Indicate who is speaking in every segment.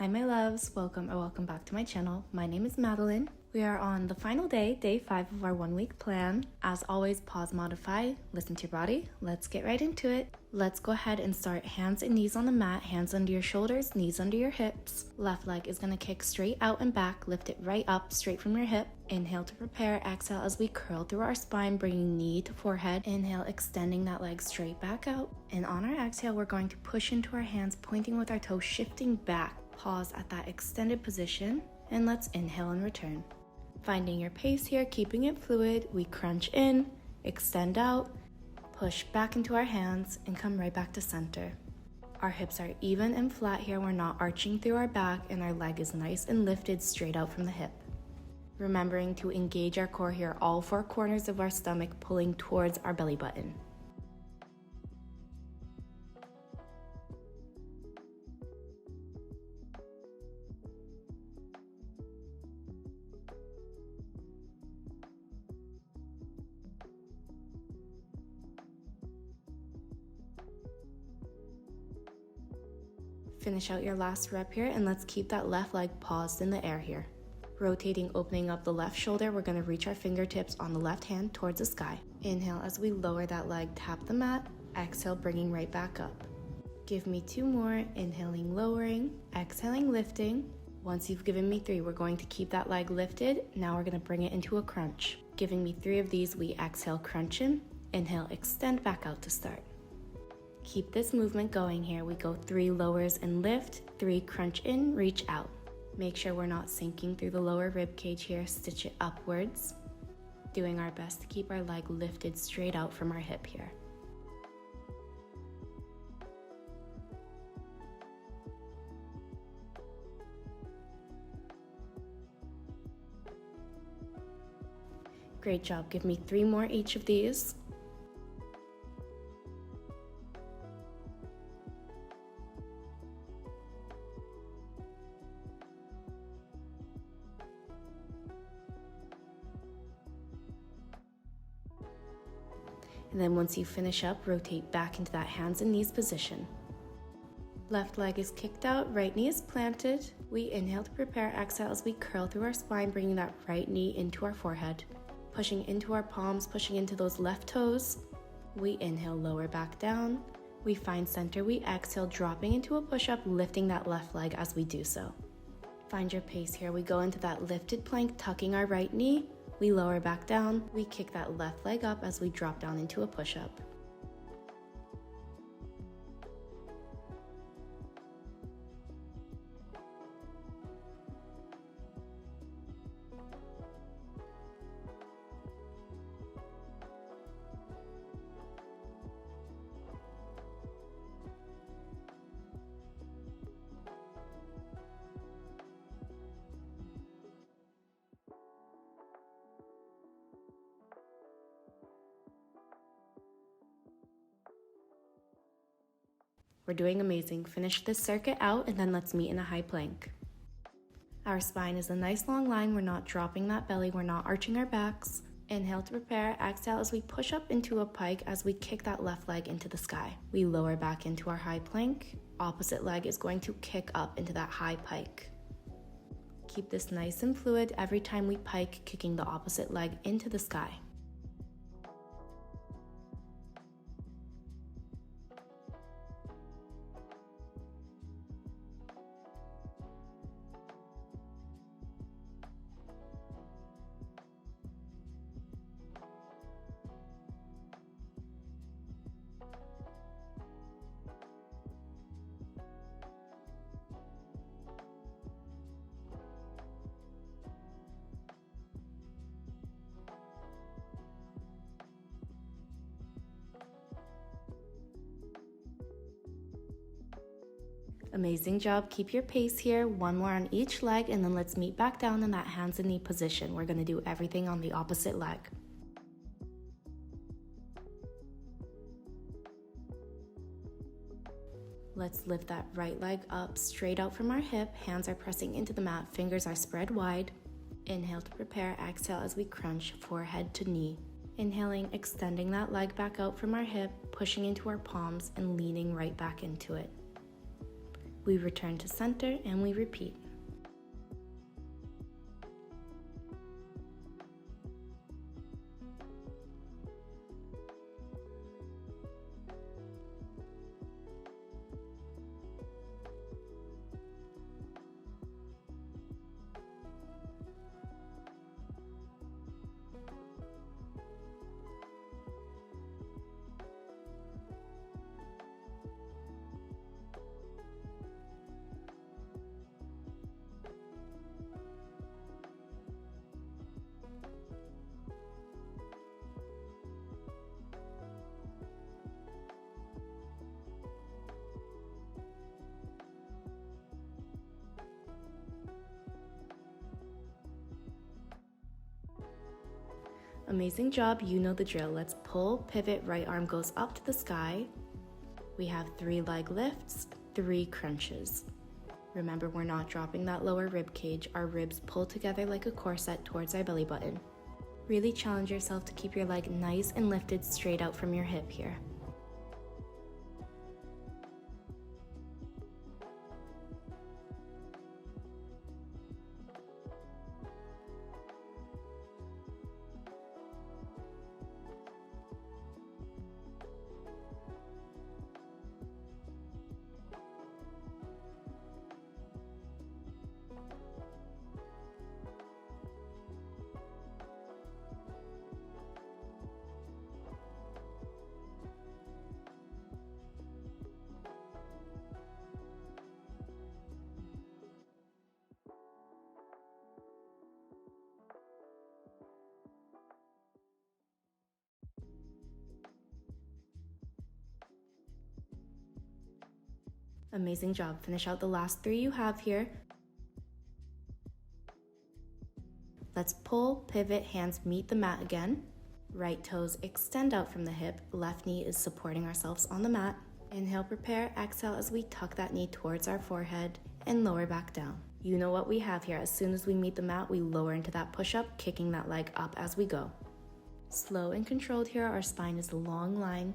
Speaker 1: Hi my loves, welcome back to my channel. My name is Madeleine. We are on the final day, day 5 of our 1-week plan. As always, pause, modify, listen to your body. Let's get right into it. Let's go ahead and start hands and knees on the mat, hands under your shoulders, knees under your hips. Left leg is gonna kick straight out and back, lift it right up, straight from your hip. Inhale to prepare, exhale as we curl through our spine, bringing knee to forehead. Inhale, extending that leg straight back out. And on our exhale, we're going to push into our hands, pointing with our toes, shifting back. Pause at that extended position, and let's inhale and return. Finding your pace here, keeping it fluid, we crunch in, extend out, push back into our hands, and come right back to center. Our hips are even and flat here, we're not arching through our back, and our leg is nice and lifted straight out from the hip. Remembering to engage our core here, all 4 corners of our stomach pulling towards our belly button. Finish out your last rep here, and let's keep that left leg paused in the air here. Rotating, opening up the left shoulder, we're gonna reach our fingertips on the left hand towards the sky. Inhale as we lower that leg, tap the mat. Exhale, bringing right back up. Give me 2 more, inhaling, lowering, exhaling, lifting. Once you've given me 3, we're going to keep that leg lifted. Now we're gonna bring it into a crunch. Giving me 3 of these, we exhale, crunch in. Inhale, extend back out to start. Keep this movement going here. We go 3 lowers and lift, 3 crunch in, reach out. Make sure we're not sinking through the lower rib cage here, stitch it upwards. Doing our best to keep our leg lifted straight out from our hip here. Great job, give me 3 more each of these. And then once you finish up, rotate back into that hands and knees position. Left leg is kicked out, right knee is planted. We inhale to prepare, exhale as we curl through our spine, bringing that right knee into our forehead. Pushing into our palms, pushing into those left toes. We inhale, lower back down. We find center, we exhale, dropping into a push-up, lifting that left leg as we do so. Find your pace here. We go into that lifted plank, tucking our right knee. We lower back down, we kick that left leg up as we drop down into a push-up. We're doing amazing. Finish this circuit out and then let's meet in a high plank. Our spine is a nice long line. We're not dropping that belly. We're not arching our backs. Inhale to prepare. Exhale as we push up into a pike as we kick that left leg into the sky. We lower back into our high plank. Opposite leg is going to kick up into that high pike. Keep this nice and fluid every time we pike, kicking the opposite leg into the sky. Amazing job, keep your pace here. 1 more on each leg, and then let's meet back down in that hands and knee position. We're gonna do everything on the opposite leg. Let's lift that right leg up, straight out from our hip. Hands are pressing into the mat, fingers are spread wide. Inhale to prepare, exhale as we crunch forehead to knee. Inhaling, extending that leg back out from our hip, pushing into our palms and leaning right back into it. We return to center and we repeat. Amazing job, you know the drill. Let's pull, pivot, right arm goes up to the sky. We have 3 leg lifts, 3 crunches. Remember, we're not dropping that lower rib cage. Our ribs pull together like a corset towards our belly button. Really challenge yourself to keep your leg nice and lifted straight out from your hip here. Amazing job. Finish out the last 3 you have here. Let's pull, pivot, hands meet the mat again. Right toes extend out from the hip. Left knee is supporting ourselves on the mat. Inhale, prepare, exhale as we tuck that knee towards our forehead and lower back down. You know what we have here. As soon as we meet the mat, we lower into that push-up, kicking that leg up as we go. Slow and controlled here. Our spine is a long line.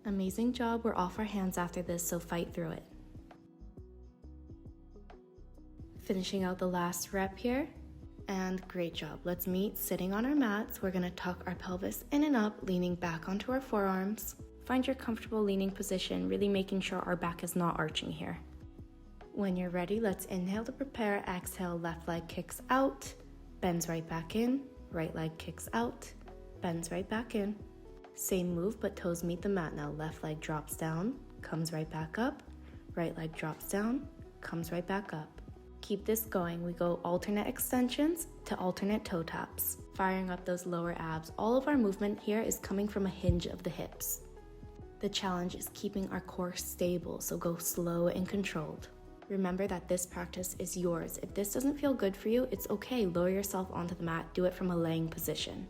Speaker 1: Amazing job. We're off our hands after this, so fight through it. Finishing out the last rep here, and great job. Let's meet sitting on our mats. We're gonna tuck our pelvis in and up, leaning back onto our forearms. Find your comfortable leaning position, really making sure our back is not arching here. When you're ready, let's inhale to prepare. Exhale, left leg kicks out, bends right back in. Right leg kicks out, bends right back in. Same move, but toes meet the mat now. Left leg drops down, comes right back up. Right leg drops down, comes right back up. Keep this going. We go alternate extensions to alternate toe taps, firing up those lower abs. All of our movement here is coming from a hinge of the hips. The challenge is keeping our core stable, so go slow and controlled. Remember that this practice is yours. If this doesn't feel good for you, it's okay. Lower yourself onto the mat. Do it from a laying position.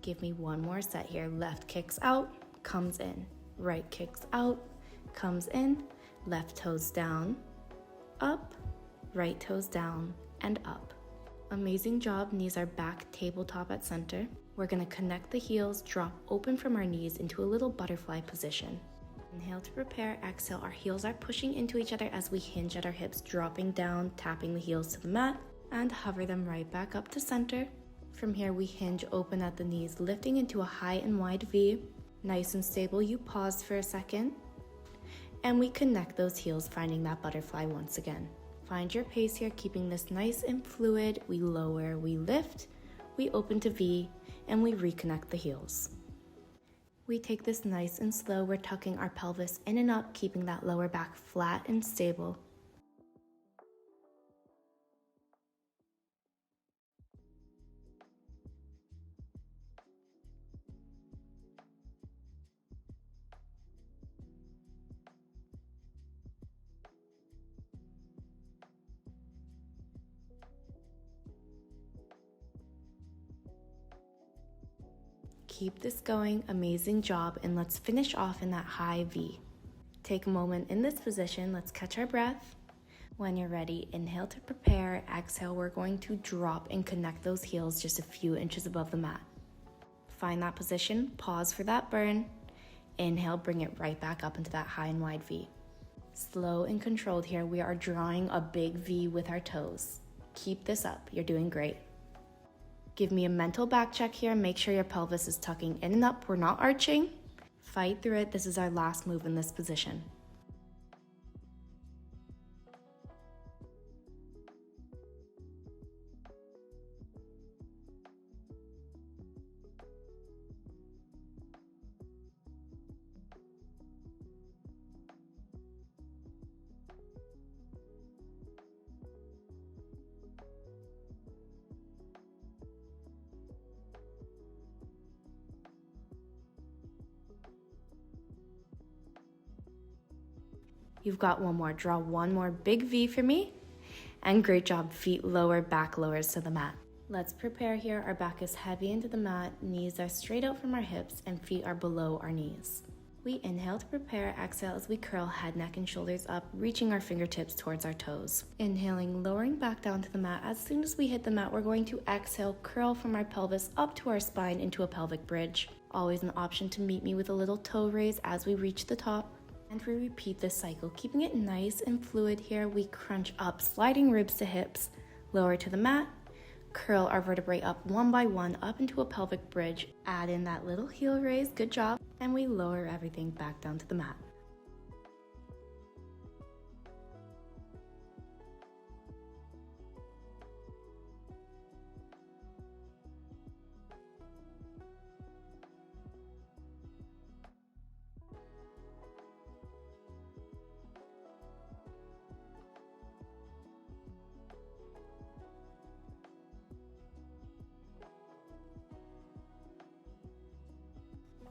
Speaker 1: Give me one more set here. Left kicks out, comes in. Right kicks out, comes in. Left toes down, up. Right toes down and up. Amazing job. Knees are back, tabletop at center. We're gonna connect the heels, drop open from our knees into a little butterfly position. Inhale to prepare, exhale. Our heels are pushing into each other as we hinge at our hips, dropping down, tapping the heels to the mat, and hover them right back up to center. From here, we hinge open at the knees, lifting into a high and wide V. Nice and stable, you pause for a second. And we connect those heels, finding that butterfly once again. Find your pace here, keeping this nice and fluid. We lower, we lift, we open to V, and we reconnect the heels. We take this nice and slow. We're tucking our pelvis in and up, keeping that lower back flat and stable. Keep this going, amazing job, and let's finish off in that high V. Take a moment in this position, let's catch our breath. When you're ready, inhale to prepare, exhale, we're going to drop and connect those heels just a few inches above the mat. Find that position, pause for that burn. Inhale, bring it right back up into that high and wide V. Slow and controlled here, we are drawing a big V with our toes. Keep this up, you're doing great. Give me a mental back check here. Make sure your pelvis is tucking in and up. We're not arching. Fight through it. This is our last move in this position. You've got one more. Draw one more big V for me. And great job. Feet lower, back lowers to the mat. Let's prepare here. Our back is heavy into the mat. Knees are straight out from our hips and feet are below our knees. We inhale to prepare. Exhale as we curl head, neck, and shoulders up, reaching our fingertips towards our toes. Inhaling, lowering back down to the mat. As soon as we hit the mat, we're going to exhale, curl from our pelvis up to our spine into a pelvic bridge. Always an option to meet me with a little toe raise as we reach the top. And we repeat this cycle, keeping it nice and fluid here. We crunch up, sliding ribs to hips, lower to the mat, curl our vertebrae up one by one, up into a pelvic bridge, add in that little heel raise, good job, and we lower everything back down to the mat.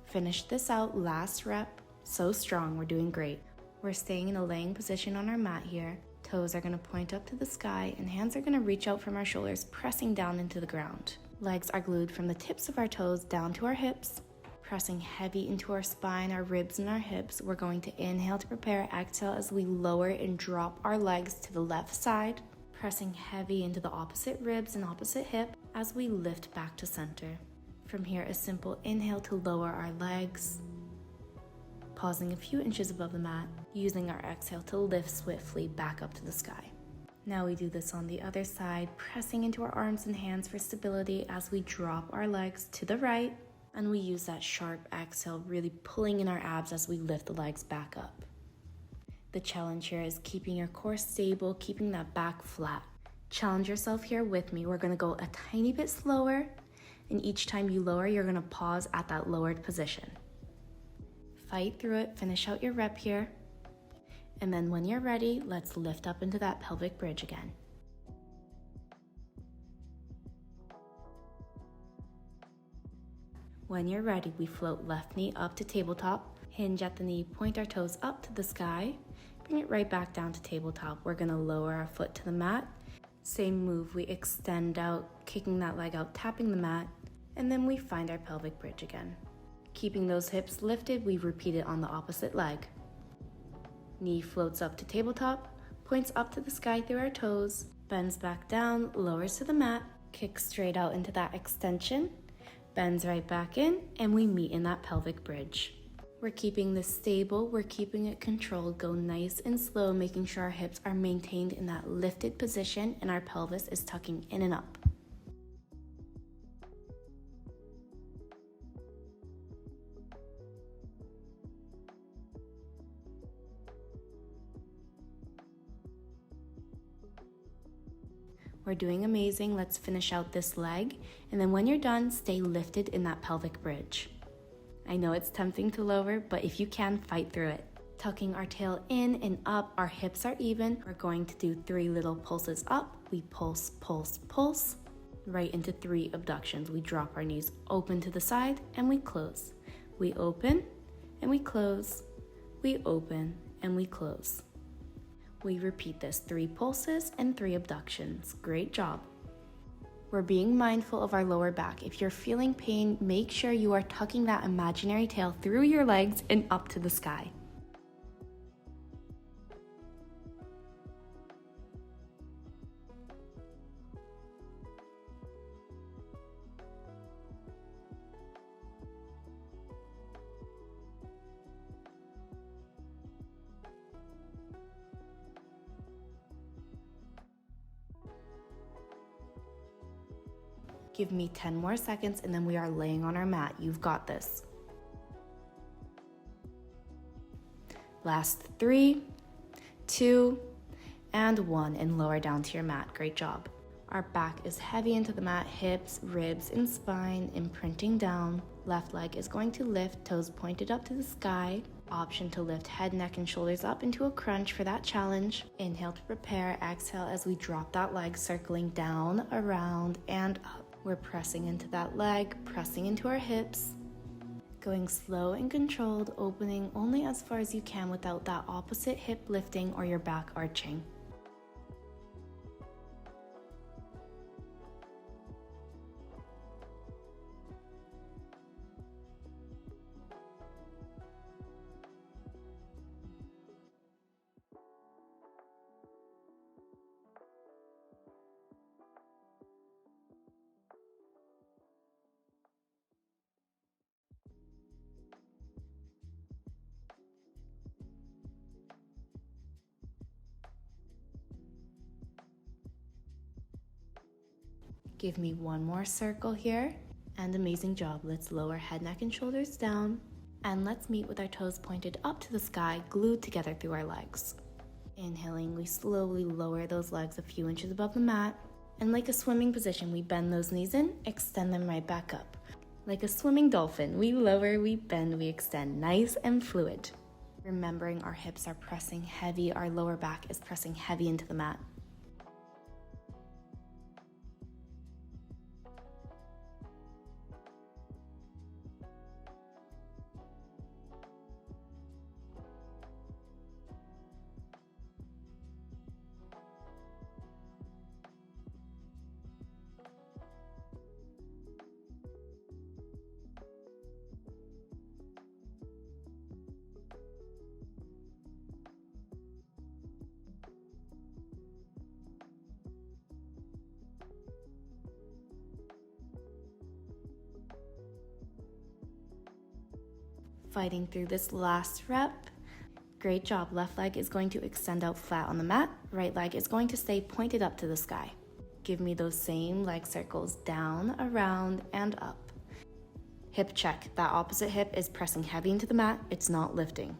Speaker 1: Finish this out, last rep. So strong, we're doing great. We're staying in a laying position on our mat here. Toes are gonna point up to the sky and hands are gonna reach out from our shoulders, pressing down into the ground. Legs are glued from the tips of our toes down to our hips, pressing heavy into our spine, our ribs, and our hips. We're going to inhale to prepare, exhale as we lower and drop our legs to the left side, pressing heavy into the opposite ribs and opposite hip as we lift back to center. From here, a simple inhale to lower our legs, pausing a few inches above the mat, using our exhale to lift swiftly back up to the sky. Now we do this on the other side, pressing into our arms and hands for stability as we drop our legs to the right, and we use that sharp exhale, really pulling in our abs as we lift the legs back up. The challenge here is keeping your core stable, keeping that back flat. Challenge yourself here with me. We're gonna go a tiny bit slower, and each time you lower, you're gonna pause at that lowered position. Fight through it, finish out your rep here. And then when you're ready, let's lift up into that pelvic bridge again. When you're ready, we float left knee up to tabletop, hinge at the knee, point our toes up to the sky, bring it right back down to tabletop. We're gonna lower our foot to the mat. Same move, we extend out, kicking that leg out, tapping the mat, and then we find our pelvic bridge again. Keeping those hips lifted, we repeat it on the opposite leg. Knee floats up to tabletop, points up to the sky through our toes, bends back down, lowers to the mat, kicks straight out into that extension, bends right back in, and we meet in that pelvic bridge. We're keeping this stable, we're keeping it controlled, go nice and slow, making sure our hips are maintained in that lifted position and our pelvis is tucking in and up. We're doing amazing. Let's finish out this leg. And then when you're done, stay lifted in that pelvic bridge. I know it's tempting to lower, but if you can, fight through it. Tucking our tail in and up, our hips are even. We're going to do 3 little pulses up. We pulse, pulse, pulse, right into 3 abductions. We drop our knees open to the side and we close. We open and we close. We open and we close. We repeat this 3 pulses and 3 abductions. Great job. We're being mindful of our lower back. If you're feeling pain, make sure you are tucking that imaginary tail through your legs and up to the sky. Give me 10 more seconds and then we are laying on our mat. You've got this. Last 3, 2, and 1, and lower down to your mat. Great job. Our back is heavy into the mat, hips, ribs, and spine imprinting down. Left leg is going to lift, toes pointed up to the sky. Option to lift head, neck, and shoulders up into a crunch for that challenge. Inhale to prepare, exhale as we drop that leg, circling down, around, and up. We're pressing into that leg, pressing into our hips. Going slow and controlled, opening only as far as you can without that opposite hip lifting or your back arching. Give me 1 more circle here, and amazing job. Let's lower head, neck, and shoulders down, and let's meet with our toes pointed up to the sky, glued together through our legs. Inhaling, we slowly lower those legs a few inches above the mat, and like a swimming position, we bend those knees in, extend them right back up. Like a swimming dolphin, we lower, we bend, we extend, nice and fluid. Remembering our hips are pressing heavy, our lower back is pressing heavy into the mat. Fighting through this last rep. Great job. Left leg is going to extend out flat on the mat. Right leg is going to stay pointed up to the sky. Give me those same leg circles down, around, and up. Hip check. That opposite hip is pressing heavy into the mat. It's not lifting.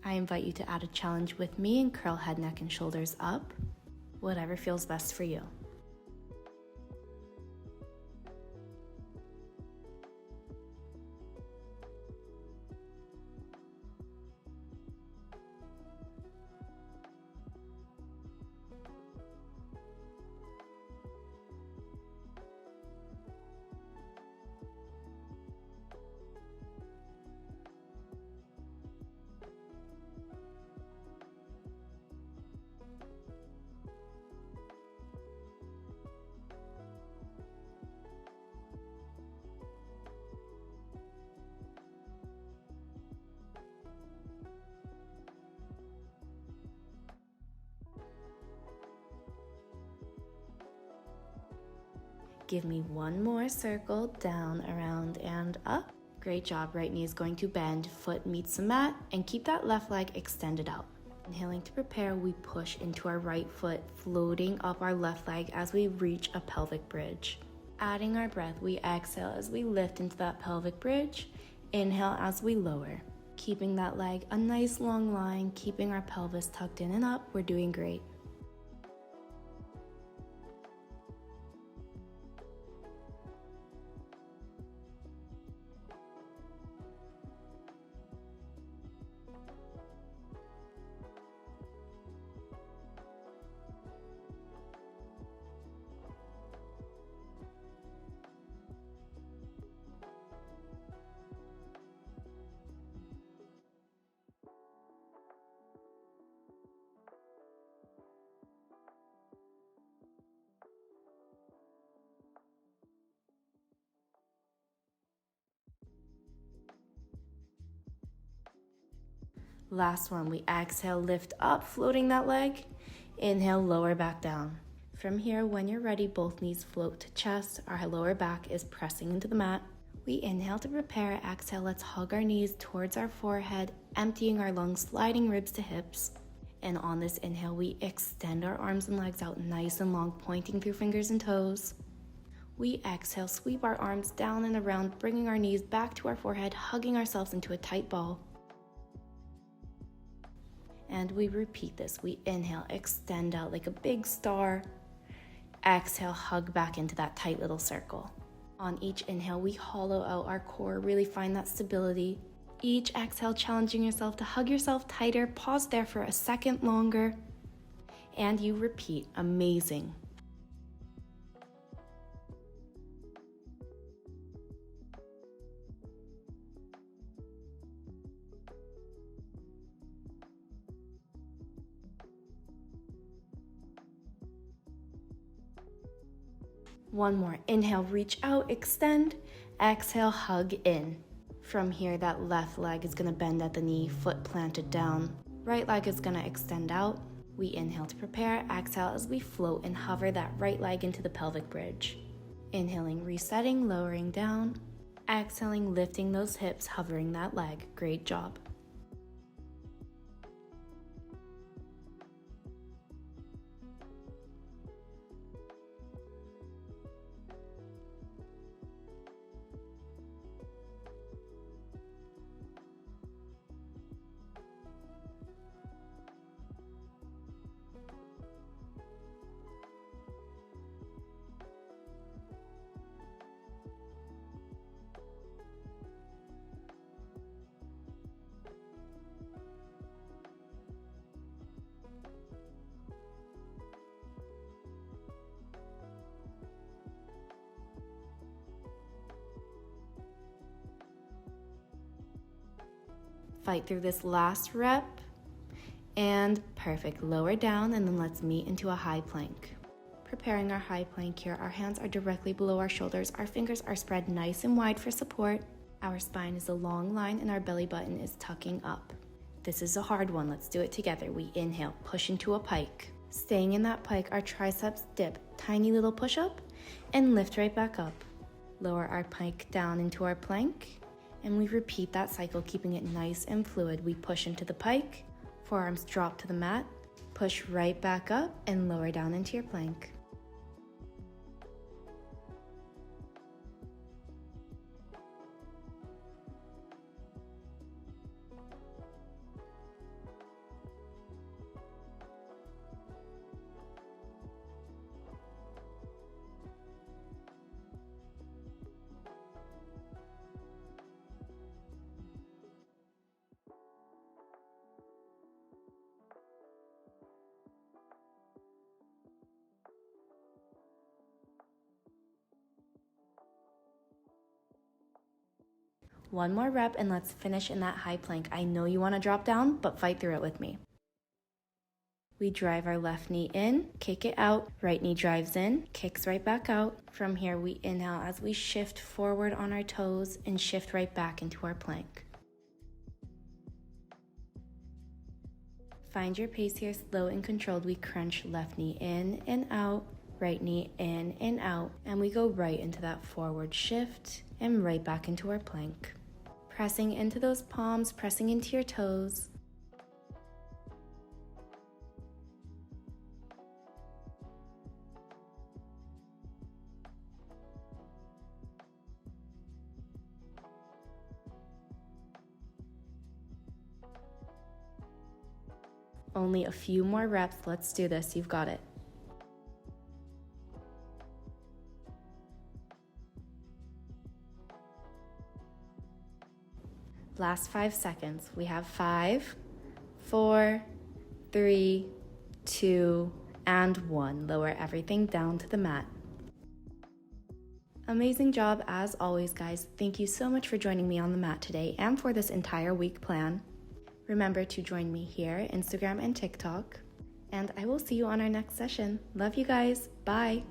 Speaker 1: I invite you to add a challenge with me and curl head, neck, and shoulders up. Whatever feels best for you. Give me 1 more circle, down, around, and up. Great job. Right knee is going to bend, foot meets the mat, and keep that left leg extended out. Inhaling to prepare, we push into our right foot, floating up our left leg as we reach a pelvic bridge. Adding our breath, we exhale as we lift into that pelvic bridge. Inhale as we lower. Keeping that leg a nice long line, keeping our pelvis tucked in and up. We're doing great. Last one, we exhale, lift up, floating that leg. Inhale, lower back down. From here, when you're ready, both knees float to chest. Our lower back is pressing into the mat. We inhale to prepare. Exhale, let's hug our knees towards our forehead, emptying our lungs, sliding ribs to hips. And on this inhale, we extend our arms and legs out nice and long, pointing through fingers and toes. We exhale, sweep our arms down and around, bringing our knees back to our forehead, hugging ourselves into a tight ball. And we repeat this. We inhale, extend out like a big star. Exhale, hug back into that tight little circle. On each inhale, we hollow out our core, really find that stability. Each exhale, challenging yourself to hug yourself tighter. Pause there for a second longer. And you repeat. Amazing. One more. Inhale, reach out, extend. Exhale, hug in. From here, that left leg is gonna bend at the knee, foot planted down. Right leg is gonna extend out. We inhale to prepare. Exhale as we float and hover that right leg into the pelvic bridge. Inhaling, resetting, lowering down. Exhaling, lifting those hips, hovering that leg. Great job. Fight through this last rep. And perfect. Lower down, and then let's meet into a high plank. Preparing our high plank here, our hands are directly below our shoulders. Our fingers are spread nice and wide for support. Our spine is a long line and our belly button is tucking up. This is a hard one. Let's do it together. We inhale, push into a pike. Staying in that pike, our triceps dip, tiny little push up, and lift right back up. Lower our pike down into our plank. And we repeat that cycle, keeping it nice and fluid. We push into the pike, forearms drop to the mat, push right back up, and lower down into your plank. One more rep and let's finish in that high plank. I know you want to drop down, but fight through it with me. We drive our left knee in, kick it out, right knee drives in, kicks right back out. From here, we inhale as we shift forward on our toes and shift right back into our plank. Find your pace here, slow and controlled. We crunch left knee in and out, right knee in and out, and we go right into that forward shift and right back into our plank. Pressing into those palms, pressing into your toes. Only a few more reps. Let's do this. You've got it. Last 5 seconds. We have 5, 4, 3, 2, and 1. Lower everything down to the mat. Amazing job as always, guys. Thank you so much for joining me on the mat today and for this entire week plan. Remember to join me here, Instagram and TikTok, and I will see you on our next session. Love you guys. Bye.